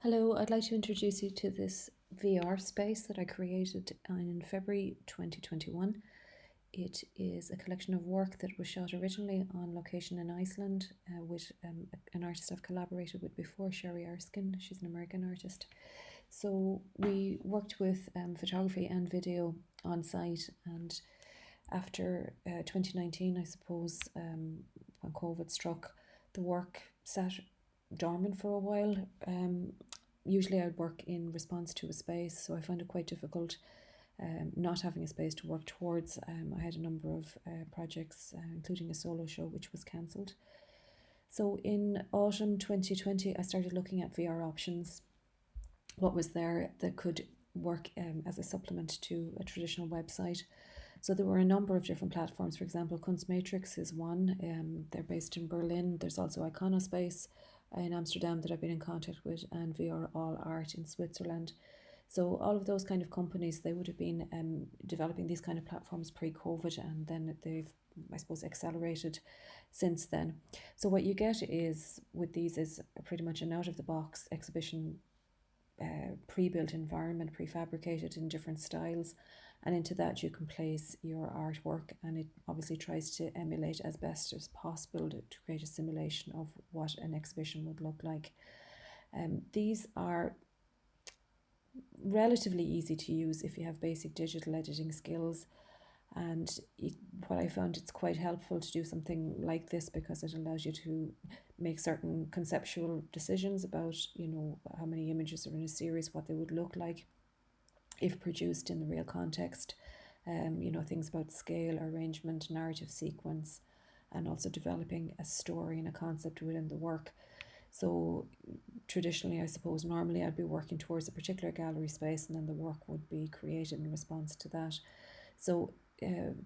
Hello, I'd like to introduce you to this VR space that I created in February 2021. It is a collection of work that was shot originally on location in Iceland with an artist I've collaborated with before, Sherry Erskine. She's an American artist. So we worked with photography and video on site, and after 2019, I suppose, when COVID struck, the work sat dormant for a while. Usually I'd work in response to a space, so I found it quite difficult not having a space to work towards. I had a number of projects, including a solo show, which was cancelled. So in autumn 2020, I started looking at VR options, what was there that could work as a supplement to a traditional website. So there were a number of different platforms. For example, Kunstmatrix is one. They're based in Berlin. There's also Iconospace in Amsterdam that I've been in contact with, and VR All Art in Switzerland. So all of those kind of companies, they would have been developing these kind of platforms pre-COVID, and then they've, I suppose, accelerated since then. So what you get is with these is pretty much an out-of-the-box exhibition, pre-built environment, prefabricated in different styles, and into that you can place your artwork, and it obviously tries to emulate as best as possible to create a simulation of what an exhibition would look like. These are relatively easy to use if you have basic digital editing skills, and what I found, it's quite helpful to do something like this because it allows you to make certain conceptual decisions about, how many images are in a series, what they would look like if produced in the real context. Things about scale, arrangement, narrative sequence, and also developing a story and a concept within the work. So traditionally, I suppose, normally I'd be working towards a particular gallery space, and then the work would be created in response to that. So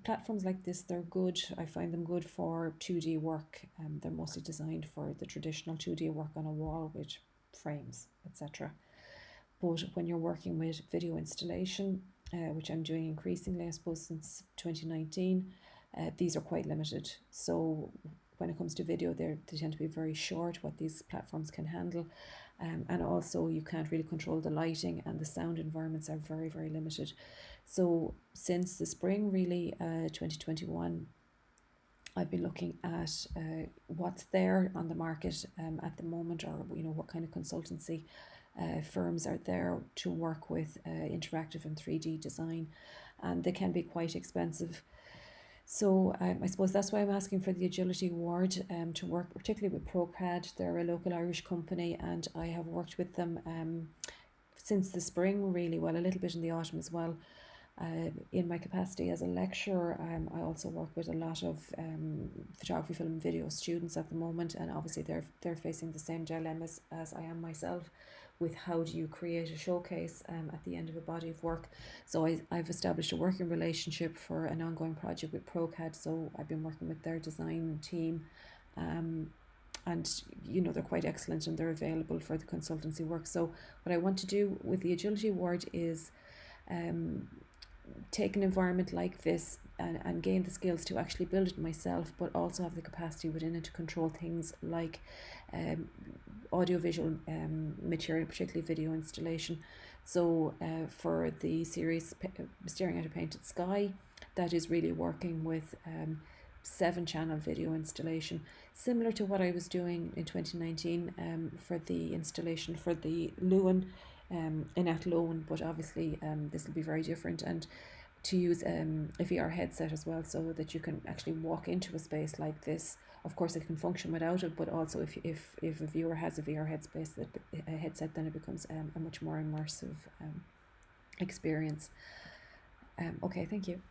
platforms like this, they're good. I find them good for 2D work. They're mostly designed for the traditional 2D work on a wall with frames, etc. But when you're working with video installation, which I'm doing increasingly, I suppose, since 2019, these are quite limited. So when it comes to video, they tend to be very short, what these platforms can handle. And also you can't really control the lighting, and the sound environments are very, very limited. So since the spring, really, 2021, I've been looking at what's there on the market at the moment, or what kind of consultancy firms are there to work with interactive and 3D design, and they can be quite expensive. So I suppose that's why I'm asking for the Agility Award to work particularly with ProCAD. They're a local Irish company, and I have worked with them since the spring, really, well, a little bit in the autumn as well. In my capacity as a lecturer, I also work with a lot of photography, film and video students at the moment, and obviously they're facing the same dilemmas as I am myself, with how do you create a showcase at the end of a body of work. So I've established a working relationship for an ongoing project with ProCAD, so I've been working with their design team, and they're quite excellent, and they're available for the consultancy work. So what I want to do with the Agility Award is take an environment like this and gain the skills to actually build it myself, but also have the capacity within it to control things like audiovisual material, particularly video installation. So for the series Staring at a Painted Sky, that is really working with 7-channel video installation, similar to what I was doing in 2019 for the installation for the Lewin in Athlone, but obviously this will be very different, and to use a VR headset as well, so that you can actually walk into a space like this. Of course, it can function without it, but also if a viewer has a VR headset, then it becomes a much more immersive experience. Okay, thank you.